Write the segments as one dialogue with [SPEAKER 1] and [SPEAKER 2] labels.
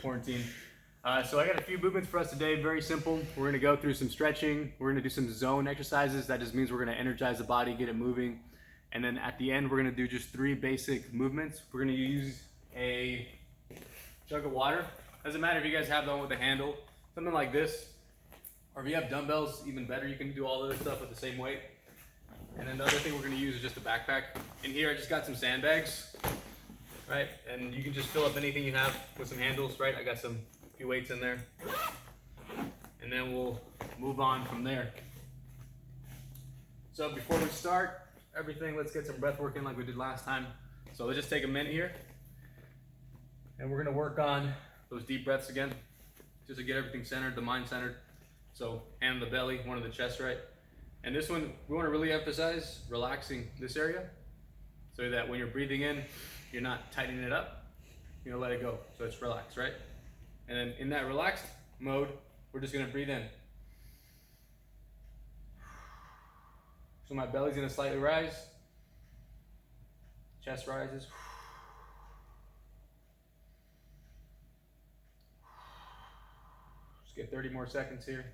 [SPEAKER 1] quarantine. So I got a few movements for us today, very simple. We're gonna go through some stretching. We're gonna do some zone exercises. That just means we're gonna energize the body, get it moving. And then at the end, we're gonna do just 3 basic movements. We're gonna use a jug of water. Doesn't matter if you guys have the one with a handle, something like this. Or if you have dumbbells, even better, you can do all of this stuff with the same weight. And then the other thing we're gonna use is just a backpack. In here, I just got some sandbags, right? And you can just fill up anything you have with some handles, right? I got a few weights in there. And then we'll move on from there. So before we start everything, let's get some breath work in like we did last time. So let's just take a minute here. And we're gonna work on those deep breaths again, just to get everything centered, the mind centered. So hand on the belly, one of the chest, right? And this one, we wanna really emphasize relaxing this area so that when you're breathing in, you're not tightening it up, you're gonna let it go. So it's relaxed, right? And then in that relaxed mode, we're just gonna breathe in. So my belly's gonna slightly rise, chest rises. Just get 30 more seconds here.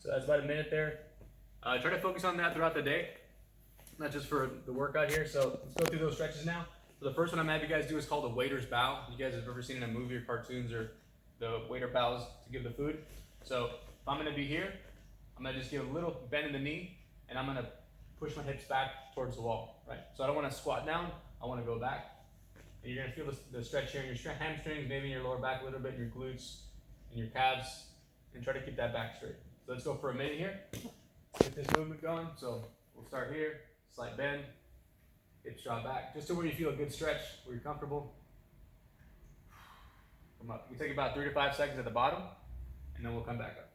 [SPEAKER 1] So that's about a minute there. Try to focus on that throughout the day, not just for the workout here. So let's go through those stretches now. So the first one I'm gonna have you guys do is called a waiter's bow. You guys have ever seen in a movie or cartoons or the waiter bows to give the food. So if I'm gonna be here, I'm gonna just give a little bend in the knee and I'm gonna push my hips back towards the wall, right? So I don't wanna squat down, I wanna go back. And you're gonna feel the stretch here in your hamstrings, maybe in your lower back a little bit, your glutes, and your calves, and try to keep that back straight. So let's go for a minute here. Get this movement going. So we'll start here, slight bend, hips draw back, just to where you feel a good stretch, where you're comfortable. Come up. We take about 3 to 5 seconds at the bottom, and then we'll come back up.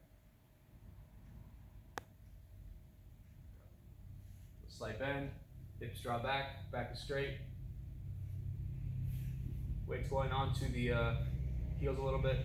[SPEAKER 1] Slight bend, hips draw back, back is straight. Weight's going on to the heels a little bit.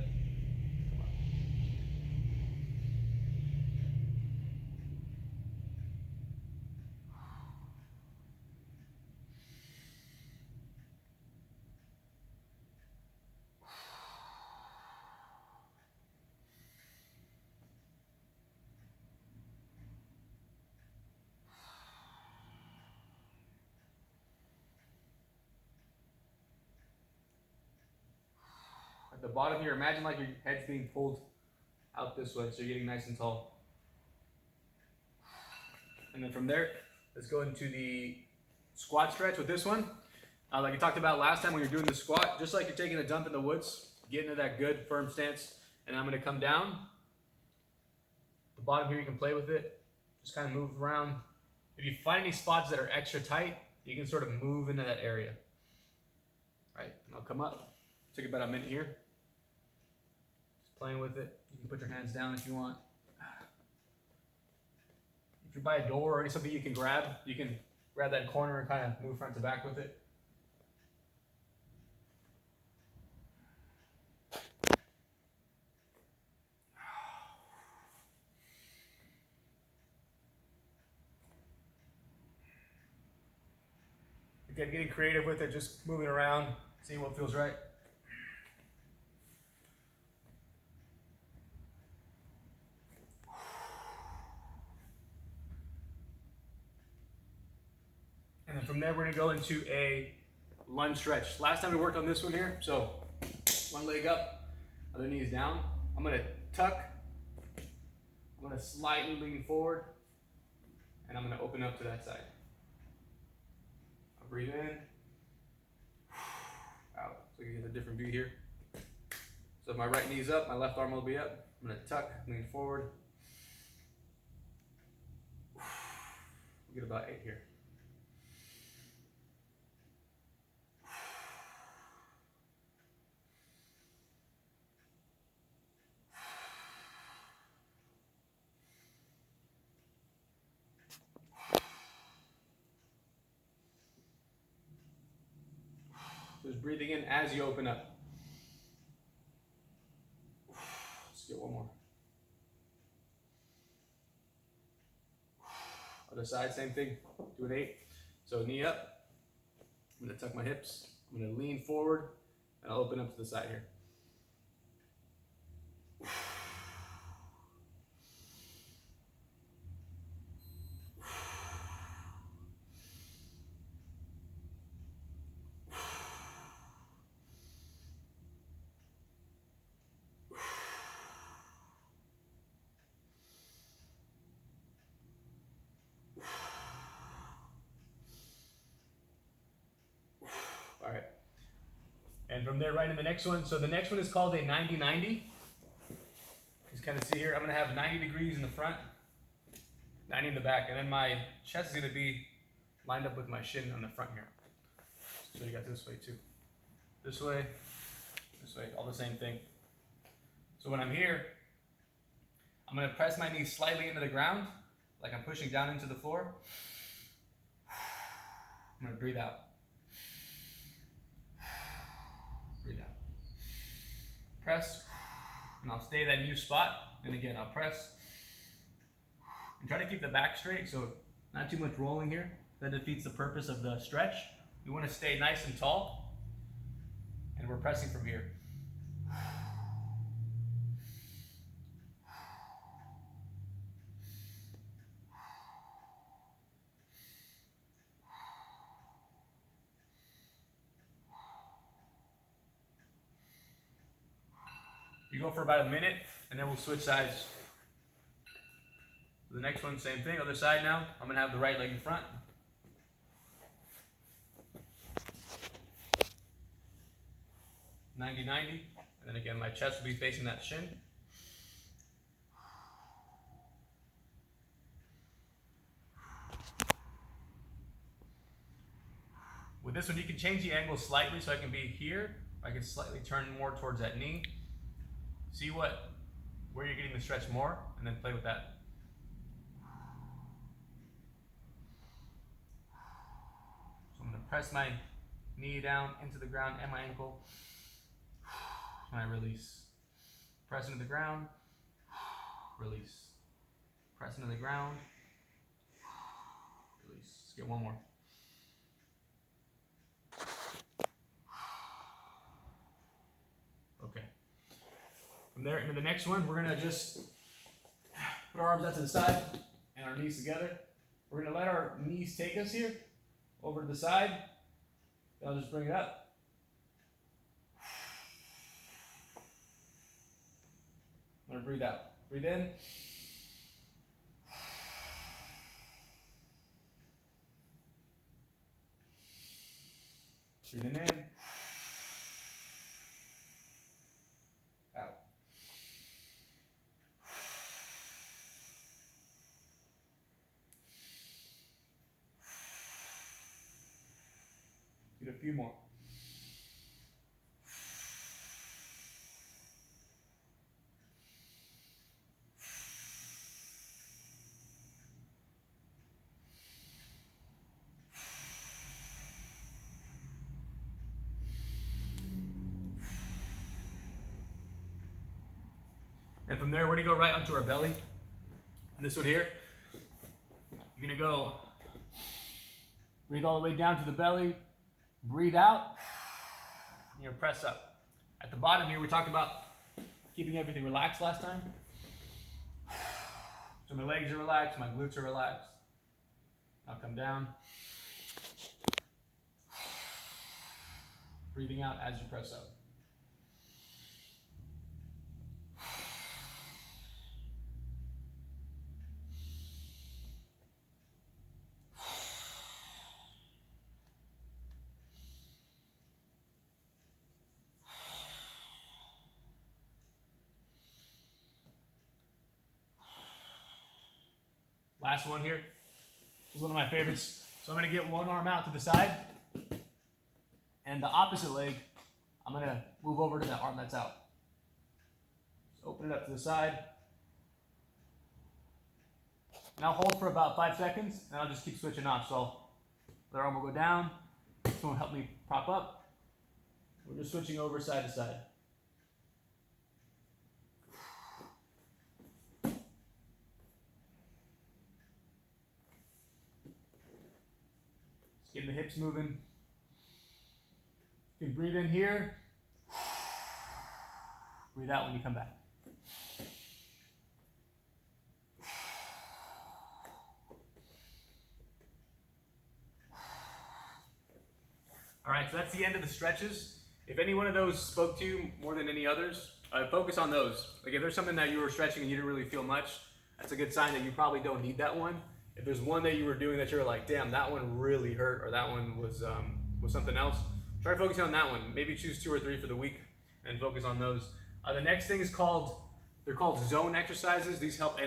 [SPEAKER 1] At the bottom here, imagine like your head's being pulled out this way, so you're getting nice and tall. And then from there, let's go into the squat stretch with this one. Like we talked about last time when you're doing the squat, just like you're taking a dump in the woods, get into that good firm stance, and I'm gonna come down. The bottom here, you can play with it, just kind of move around. If you find any spots that are extra tight, you can sort of move into that area. All right, and I'll come up. Take about a minute here. Just playing with it. You can put your hands down if you want. If you're by a door or something you can grab that corner and kind of move front to back with it. Again, getting creative with it, just moving around, seeing what feels right. And then from there, we're gonna go into a lunge stretch. Last time we worked on this one here, so one leg up, other knee is down. I'm gonna tuck, I'm gonna slightly lean forward, and I'm gonna open up to that side. I'll breathe in, out. So you get a different view here. So if my right knee's up, my left arm will be up. I'm gonna tuck, lean forward. We'll get about 8 here. Just breathing in as you open up. Let's get one more. Other side, same thing. Do an 8. So knee up. I'm going to tuck my hips. I'm going to lean forward, and I'll open up to the side here. All right. And from there, right in the next one. So the next one is called a 90-90. Just kind of see here, I'm going to have 90 degrees in the front, 90 in the back, and then my chest is going to be lined up with my shin on the front here. So you got this way too. This way, all the same thing. So when I'm here, I'm going to press my knees slightly into the ground, like I'm pushing down into the floor. I'm going to breathe out. Breathe out. Press, and I'll stay that new spot. And again, I'll press. And try to keep the back straight, so not too much rolling here. That defeats the purpose of the stretch. We want to stay nice and tall. And we're pressing from here. You go for about a minute, and then we'll switch sides. The next one, same thing, other side now. I'm going to have the right leg in front. (90-90), and then again, my chest will be facing that shin. With this one, you can change the angle slightly, so I can be here. I can slightly turn more towards that knee. See where you're getting the stretch more, and then play with that. So I'm going to press my knee down into the ground and my ankle. And I release. Press into the ground. Release. Press into the ground. Release. Let's get one more. Okay. From there into the next one, we're going to just put our arms out to the side and our knees together. We're going to let our knees take us here over to the side. Then I'll just bring it up. I'm going to breathe out. Breathe in. Breathing in. Out. Get a few more. And from there, we're going to go right onto our belly. And this one here, you're going to go, breathe all the way down to the belly, breathe out, and you're press up. At the bottom here, we talked about keeping everything relaxed last time. So my legs are relaxed, my glutes are relaxed. I'll come down. Breathing out as you press up. Last one here. This is one of my favorites. So I'm going to get one arm out to the side. And the opposite leg, I'm going to move over to that arm that's out. So open it up to the side. And I'll hold for about 5 seconds, and I'll just keep switching off. So the arm will go down. This one will help me prop up. We're just switching over side to side. Just getting the hips moving. You can breathe in here. Breathe out when you come back. All right, so that's the end of the stretches. If any one of those spoke to you more than any others, focus on those. Like if there's something that you were stretching and you didn't really feel much, that's a good sign that you probably don't need that one. If there's one that you were doing that you're like, damn, that one really hurt, or that one was something else, try focusing on that one. Maybe choose 2 or 3 for the week and focus on those. The next thing is they're called zone exercises. These help